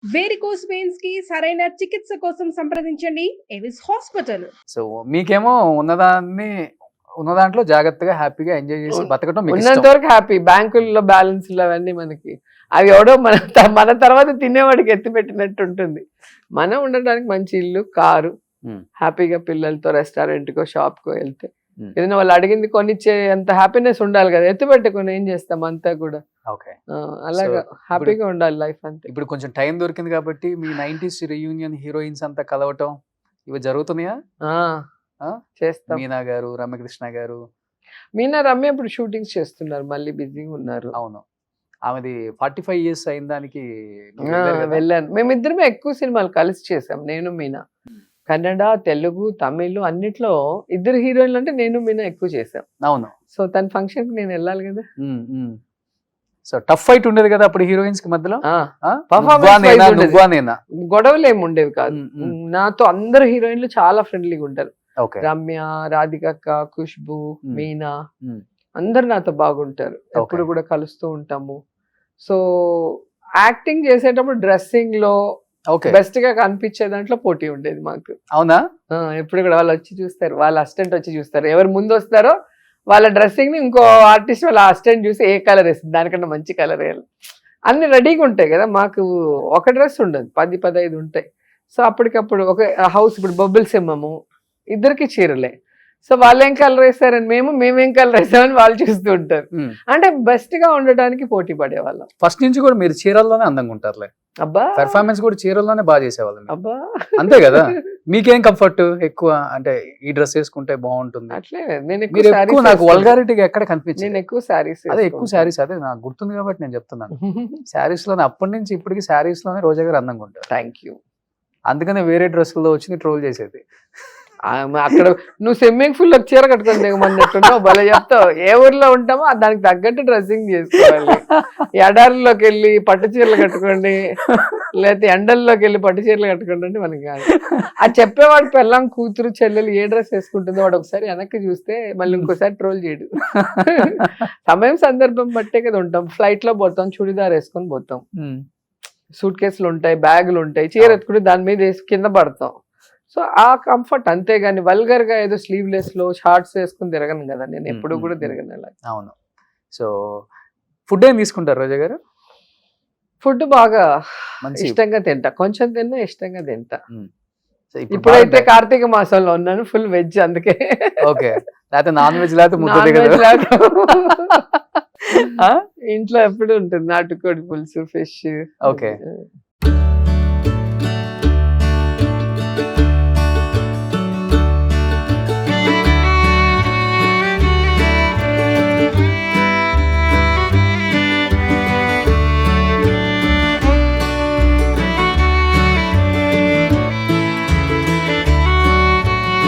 Varicose veins కి సరైన చికిత్స కోసం సంప్రదించండి ఎవిస్ హాస్పిటల్. సో మీకేమో ఉన్న దాంట్లో జాగ్రత్తగా హ్యాపీగా ఎంజాయ్ చేసి బతకడం మీకు ఉన్నంత ఇష్టం. వరకు హ్యాపీ. బ్యాంకుల్లో బ్యాలెన్స్లు అవన్నీ మనకి అవి ఎవడో మన తర్వాత తినేవాడికి ఎత్తి పెట్టినట్టు ఉంటుంది. మనం ఉండడానికి మంచి ఇల్లు, కారు, హ్యాపీగా పిల్లలతో రెస్టారెంట్కో షాప్కో వెళ్తే ఏదైనా వాళ్ళు అడిగింది కొనిచ్చే అంత హ్యాపీనెస్ ఉండాలి కదా. ఎత్తి పెట్టుకుని ఏం చేస్తాం అంతా కూడా. ఓకే, అలాగా హ్యాపీగా ఉండాలి లైఫ్ అంతే. ఇప్పుడు కొంచెం టైం దొరికింది కాబట్టి మీ 90s రీయూనియన్ హీరోయిన్స్ అంతా కలవటం ఇవి జరుగుతున్నాయా? చేస్తాం. మీనా గారు, రమ్యకృష్ణ గారు. మీనా రమ్య ఇప్పుడు షూటింగ్స్ చేస్తున్నారు, మళ్ళీ బిజీగా ఉన్నారు. అవును, ఆమెది 45 years అయిన దానికి వెళ్ళాను. మేమిద్దరమే ఎక్కువ సినిమాలు కలిసి చేసాం, నేను మీనా. కన్నడ, తెలుగు, తమిళ్ అన్నిట్లో ఇద్దరు హీరోయిన్లు అంటే నేను మీనా ఎక్కువ చేసాం. అవును. సో తన ఫంక్షన్ కి నేను వెళ్ళాలి కదా. సో టఫ్ ఫైట్ ఉండేది కదా అప్పుడు హీరోయిన్స్ కి మధ్యలో. గొడవలు ఏమి ఉండేవి కాదు. నాతో అందరు హీరోయిన్లు చాలా ఫ్రెండ్లీగా ఉంటారు. రమ్య, రాధికక్క, ఖుష్బు, మీనా అందరు నాతో బాగుంటారు. ఎప్పుడు కూడా కలుస్తూ ఉంటాము. సో యాక్టింగ్ చేసేటప్పుడు డ్రెస్సింగ్ లో బెస్ట్ గా కనిపించే దాంట్లో పోటీ ఉండేది మాకు. అవునా? ఎప్పుడు కూడా వాళ్ళు వచ్చి చూస్తారు, వాళ్ళ అసిస్టెంట్ వచ్చి చూస్తారు. ఎవరు ముందు వస్తారో వాళ్ళ డ్రెస్సింగ్ ని ఇంకో ఆర్టిస్ట్ వాళ్ళ అసిస్టెంట్ చూసి ఏ కలర్ వేస్తుంది, దానికన్నా మంచి కలర్ వేయాలి. అన్ని రెడీగా ఉంటాయి కదా. మాకు ఒక డ్రెస్ ఉండదు, 10-15 ఉంటాయి. సో అప్పటికప్పుడు ఒక హౌస్, ఇప్పుడు బొబ్బుల్స్ ఇమ్మము, ఇద్దరికి చీరలే. సో వాళ్ళు ఏం కలర్ వేస్తారని మేమేం కలర్ వేస్తామని వాళ్ళు చూస్తూ ఉంటారు. అంటే బెస్ట్ గా ఉండడానికి పోటీ పడేవాళ్ళం. ఫస్ట్ నుంచి కూడా మీరు చీరల్లోనే అందంగా ఉంటారులే. అబ్బా, పెర్ఫార్మెన్స్ కూడా చీరల్లోనే బాగా చేసేవాళ్ళం. అబ్బా, అంతే కదా. మీకేం కంఫర్ట్ ఎక్కువ అంటే ఈ డ్రెస్ వేసుకుంటే బాగుంటుంది అట్లే. నేను నాకు వల్గారిటీగా ఎక్కడ కనిపించింది. నేను ఎక్కువ శారీస్, అదే ఎక్కువ శారీస్, అదే నాకు గుర్తుంది కాబట్టి నేను చెప్తున్నాను. శారీస్ లోనే అప్పటి నుంచి ఇప్పటికి శారీస్ లోనే రోజా గారు అందంగా ఉంటారు. Thank you. అందుకనే వేరే డ్రెస్సుల్లో వచ్చి ట్రోల్ చేసేది. అక్కడ నువ్వు స్విమ్మింగ్ పూల్ లో చీర కట్టుకొని దిగమన్నట్టున్నావు, భలే చెప్తావు. ఏ ఊర్లో ఉంటామో దానికి తగ్గట్టు డ్రెస్సింగ్ చేసుకోవాలి. ఎడారిలోకి వెళ్ళి పట్టు చీరలు కట్టుకోండి, లేకపోతే ఎండల్లోకి వెళ్ళి పట్టు చీరలు కట్టుకోండి అంటే మనకి కాదు. అది చెప్పేవాడు పెళ్ళాం, కూతురు, చెల్లెలు ఏ డ్రెస్ వేసుకుంటుందో వాడు ఒకసారి వెనక్కి చూస్తే మళ్ళీ ఇంకోసారి ట్రోల్ చేయడు. సమయం సందర్భం బట్టే కదా ఉంటాం. ఫ్లైట్ లో పోతాం, చుడిదార్ వేసుకొని పోతాం, సూట్ కేసులు ఉంటాయి, బ్యాగులు ఉంటాయి, చీర ఎత్తుకుంటే దాని మీద వేసి కింద పడతాం. సో ఆ కంఫర్ట్, అంతేగాని వల్గర్ గా ఏదో స్లీవ్లెస్ లో షార్ట్స్ వేసుకుని తిరగను కదా. నేను ఎప్పుడు కూడా తిరగను అలా. అవును. సో ఫుడ్ ఏం తీసుకుంటారు రోజా గారు? ఫుడ్ బాగా ఇష్టంగా తింటా, కొంచెం తిన్నా ఇష్టంగా తింటా. ఇప్పుడైతే కార్తీక మాసంలో ఉన్నాను, ఫుల్ వెజ్, అందుకే. ఓకే, లేకపోతే నాన్ వెజ్ లేకపోతే ఇంట్లో ఎప్పుడు ఉంటుంది నాటుకోడి పులుసు, ఫిష్. ఓకే.